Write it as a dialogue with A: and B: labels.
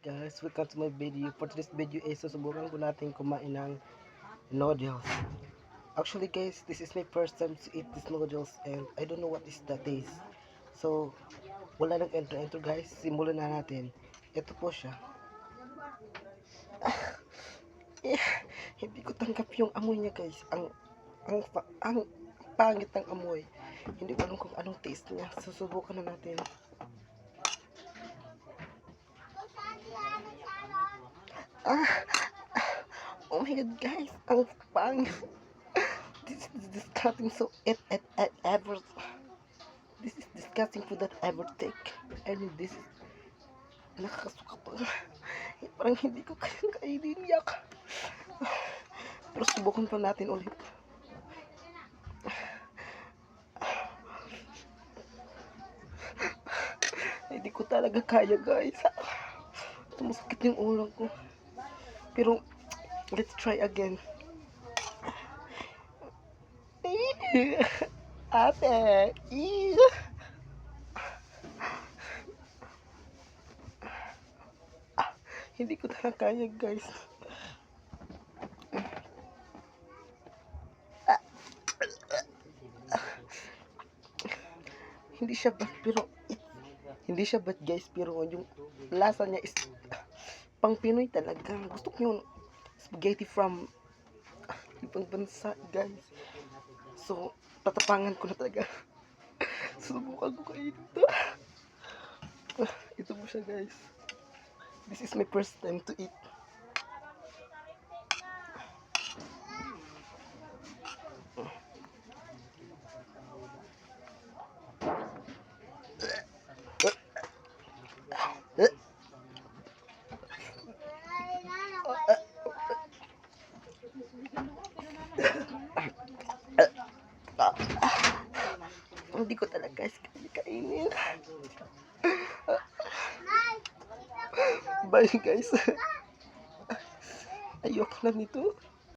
A: guys, welcome to my video. For today's video ay susubukan ko natin kumain ng noodles. Actually guys, this is my first time to eat these noodles and I don't know what is the taste. So, wala nang intro guys, simulan na natin. Ito po siya. Hindi ko tanggap yung amoy niya guys. Ang pangit ng amoy. Hindi ko alam kung anong taste niya. Susubukan na natin. Oh my god guys, ang pangit. This is disgusting so ever. This is disgusting food that ever take. And this is nakakasuka pa. Parang hindi ko kayang kainin yak. Pero subukan pa natin ulit. Hindi ko talaga kaya guys. Tumusakit yung ulo ko. Pero let's try again. Ate, hindi ko talaga kaya guys. Hindi siya bad guys, pero yung lasa niya is pang Pinoy talaga. Gusto ko yung spaghetti from ibang bansa guys. So tatapangan ko na talaga. Subukan ko kayo dito. Ito po siya guys. This is my first time to eat. Hindi ko talaga guys kainin. Bye guys. Ayoko na nito.